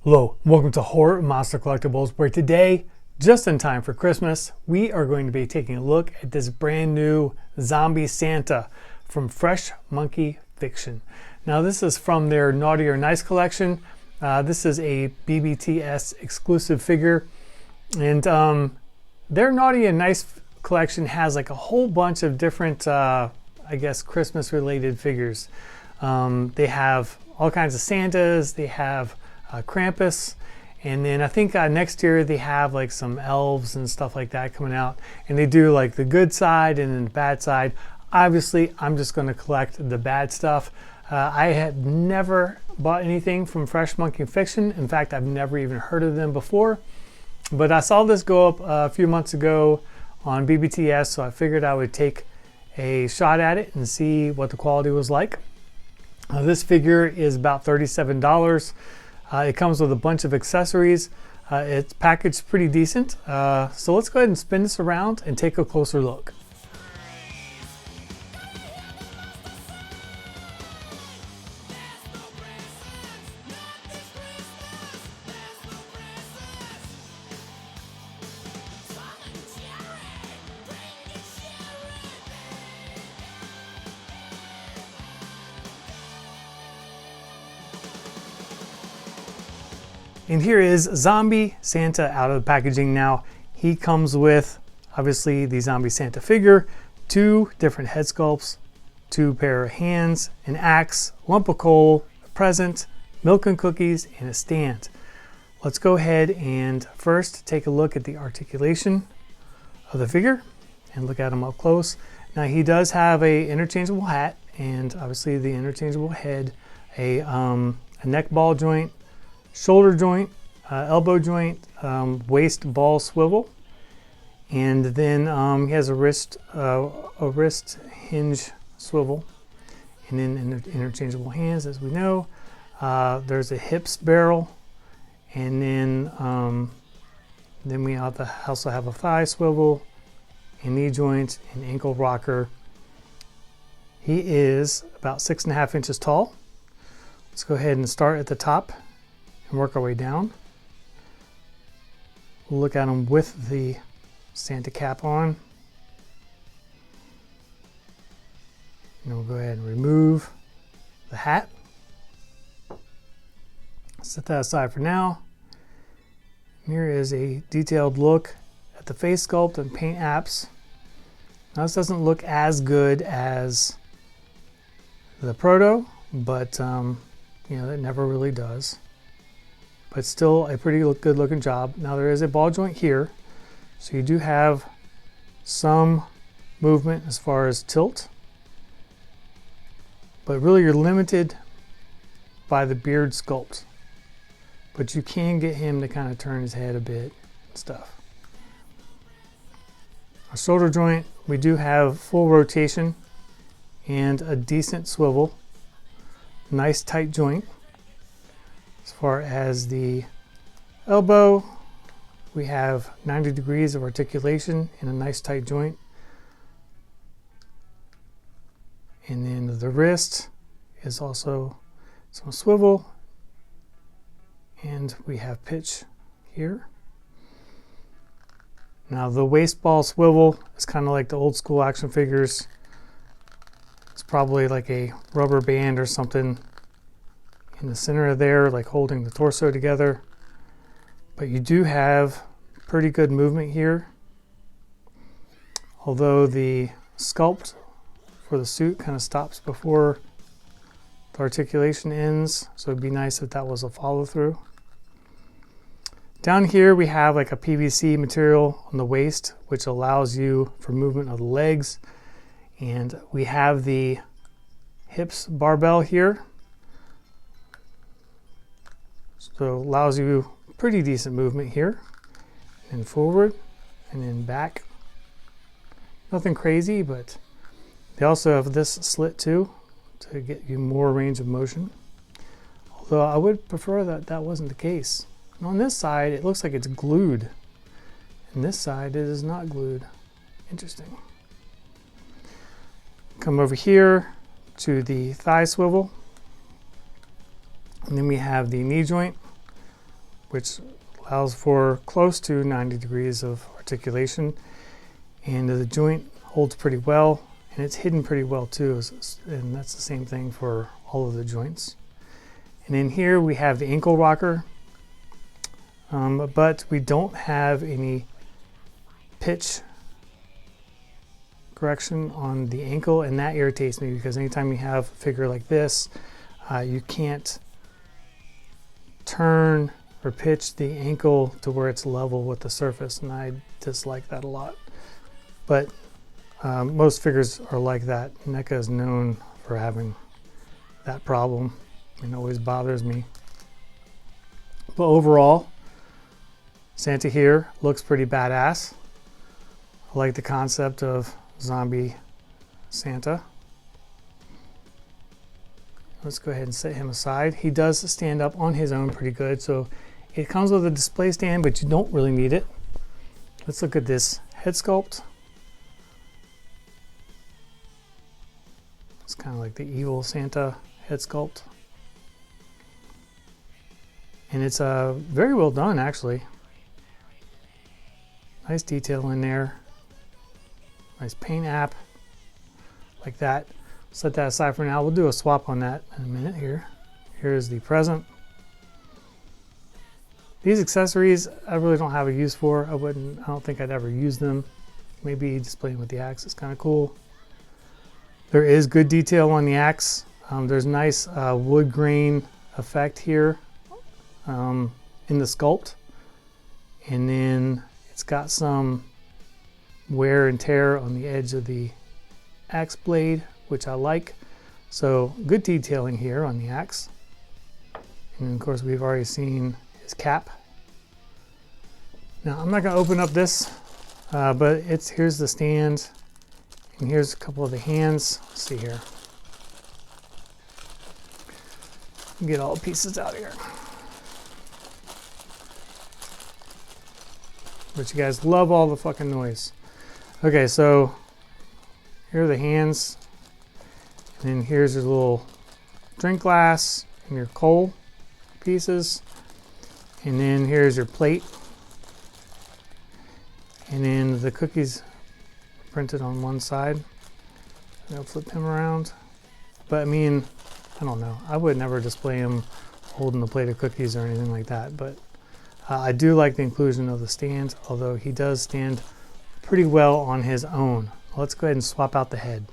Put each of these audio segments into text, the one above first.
Hello, welcome to Horror Monster Collectibles, where today, just in time for Christmas, we are going to be taking a look at this brand new zombie Santa from Fresh Monkey Fiction. Now this is from their Naughty or Nice collection. This is a BBTS exclusive figure, and their Naughty and Nice collection has like a whole bunch of different, I guess, Christmas related figures. They have all kinds of Santas, they have Krampus, and then I think next year they have like some elves and stuff like that coming out, and they do like the good side and then the bad side. Obviously I'm just going to collect the bad stuff. I had never bought anything from Fresh Monkey Fiction. In fact, I've never even heard of them before, but I saw this go up a few months ago on BBTS, so I figured I would take a shot at it and see what the quality was like. This figure is about $37. It comes with a bunch of accessories. It's packaged pretty decent. So let's go ahead and spin this around and take a closer look. And here is Zombie Santa out of the packaging now. He comes with, obviously, the Zombie Santa figure, 2 different head sculpts, 2 pair of hands, an axe, lump of coal, a present, milk and cookies, and a stand. Let's go ahead and first take a look at the articulation of the figure and look at him up close. Now he does have a interchangeable hat and obviously the interchangeable head, a neck ball joint, shoulder joint, elbow joint, waist ball swivel, and then he has a wrist hinge swivel, and then interchangeable hands, as we know. There's a hips barrel, and then we also have a thigh swivel, a knee joint, an ankle rocker. He is about 6.5 inches tall. Let's go ahead and start at the top and work our way down. We'll look at him with the Santa cap on. And we'll go ahead and remove the hat. Set that aside for now. And here is a detailed look at the face sculpt and paint apps. Now this doesn't look as good as the Proto, but you know, it never really does. But still a pretty good looking job. Now there is a ball joint here, so you do have some movement as far as tilt, but really you're limited by the beard sculpt, but you can get him to kind of turn his head a bit and stuff. Our shoulder joint, we do have full rotation and a decent swivel, nice tight joint. As far as the elbow, we have 90 degrees of articulation in a nice tight joint. And then the wrist is also some swivel, and we have pitch here. Now the waist ball swivel is kind of like the old school action figures. It's probably like a rubber band or something in the center of there, like holding the torso together. But you do have pretty good movement here. Although the sculpt for the suit kind of stops before the articulation ends, so it'd be nice if that was a follow through. Down here we have like a PVC material on the waist, which allows you for movement of the legs. And we have the hips barbell here. So it allows you pretty decent movement here, and forward and then back. Nothing crazy, but they also have this slit too to get you more range of motion. Although I would prefer that that wasn't the case. And on this side, it looks like it's glued. And this side, it is not glued. Interesting. Come over here to the thigh swivel. And then we have the knee joint. which allows for close to 90 degrees of articulation, and the joint holds pretty well, and it's hidden pretty well too, and that's the same thing for all of the joints. And in here we have the ankle rocker, but we don't have any pitch correction on the ankle, and that irritates me because anytime you have a figure like this, you can't turn or pitch the ankle to where it's level with the surface, and I dislike that a lot. But most figures are like that. NECA is known for having that problem, and it always bothers me. But overall, Santa here looks pretty badass. I like the concept of zombie Santa. Let's go ahead and set him aside. He does stand up on his own pretty good, so it comes with a display stand, but you don't really need it. Let's look at this head sculpt. It's kind of like the evil Santa head sculpt. And it's very well done, actually. Nice detail in there. Nice paint app, like that. Set that aside for now. We'll do a swap on that in a minute here. Here's the present. These accessories I really don't have a use for. I don't think I'd ever use them. Maybe displaying with the axe is kind of cool. There is good detail on the axe. There's nice wood grain effect here in the sculpt. And then it's got some wear and tear on the edge of the axe blade, which I like. So good detailing here on the axe. And of course we've already seen his cap. Now I'm not going to open up this, but here's the stand, and here's a couple of the hands. Let's see here. Get all the pieces out of here. But you guys love all the fucking noise. Okay, so here are the hands, and then here's your little drink glass and your coal pieces, and then here's your plate, and then the cookies printed on one side. I'll flip him around, but I mean, I don't know, I would never display him holding a plate of cookies or anything like that, but I do like the inclusion of the stand, although he does stand pretty well on his own. Let's go ahead and swap out the head.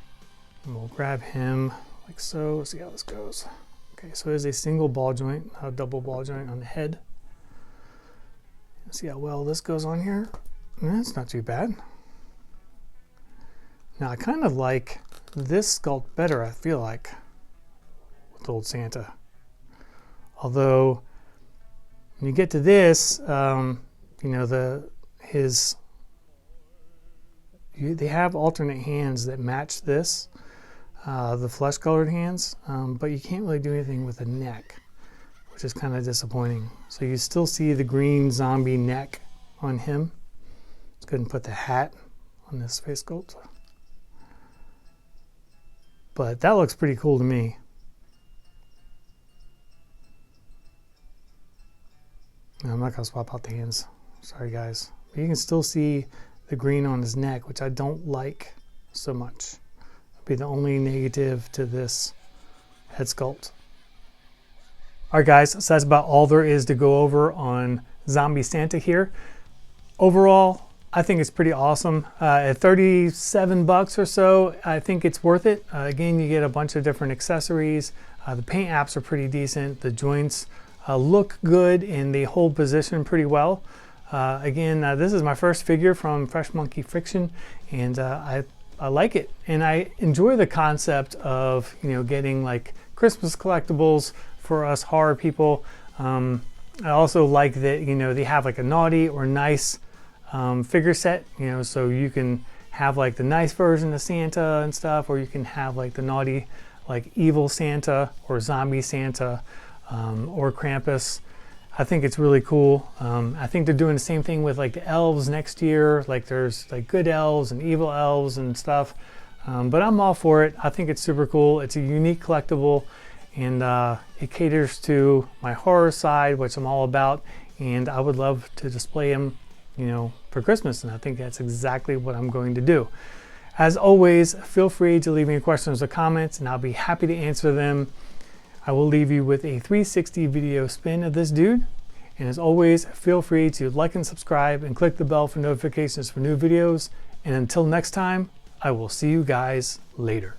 And we'll grab him like so. See how this goes. Okay, so there's a single ball joint, a double ball joint on the head. See how well this goes on here? That's not too bad. Now I kind of like this sculpt better, I feel like, with Old Santa. Although when you get to this, you know, they have alternate hands that match this, the flesh colored hands, but you can't really do anything with the neck, which is kind of disappointing. So you still see the green zombie neck on him. Let's go ahead and put the hat on this face sculpt. But that looks pretty cool to me. No, I'm not going to swap out the hands. Sorry, guys. But you can still see the green on his neck, which I don't like so much. That'd be the only negative to this head sculpt. All right, guys, so that's about all there is to go over on Zombie Santa here. Overall, I think it's pretty awesome. At 37 bucks or so, I think it's worth it. Again, you get a bunch of different accessories. The paint apps are pretty decent. The joints look good and they hold position pretty well. Again, this is my first figure from Fresh Monkey Fiction, and I like it. And I enjoy the concept of, you know, getting like Christmas collectibles for us horror people. I also like that, you know, they have like a naughty or nice figure set, you know, so you can have like the nice version of Santa and stuff, or you can have like the naughty, like evil Santa or zombie Santa, or Krampus. I think it's really cool. I think they're doing the same thing with like the elves next year. Like there's like good elves and evil elves and stuff. But I'm all for it. I think it's super cool. It's a unique collectible, and it caters to my horror side, which I'm all about. and I would love to display him, for Christmas, and I think that's exactly what I'm going to do. As always, feel free to leave me questions or comments, and I'll be happy to answer them. I will leave you with a 360 video spin of this dude. And as always, feel free to like and subscribe and click the bell for notifications for new videos. And until next time, I will see you guys later.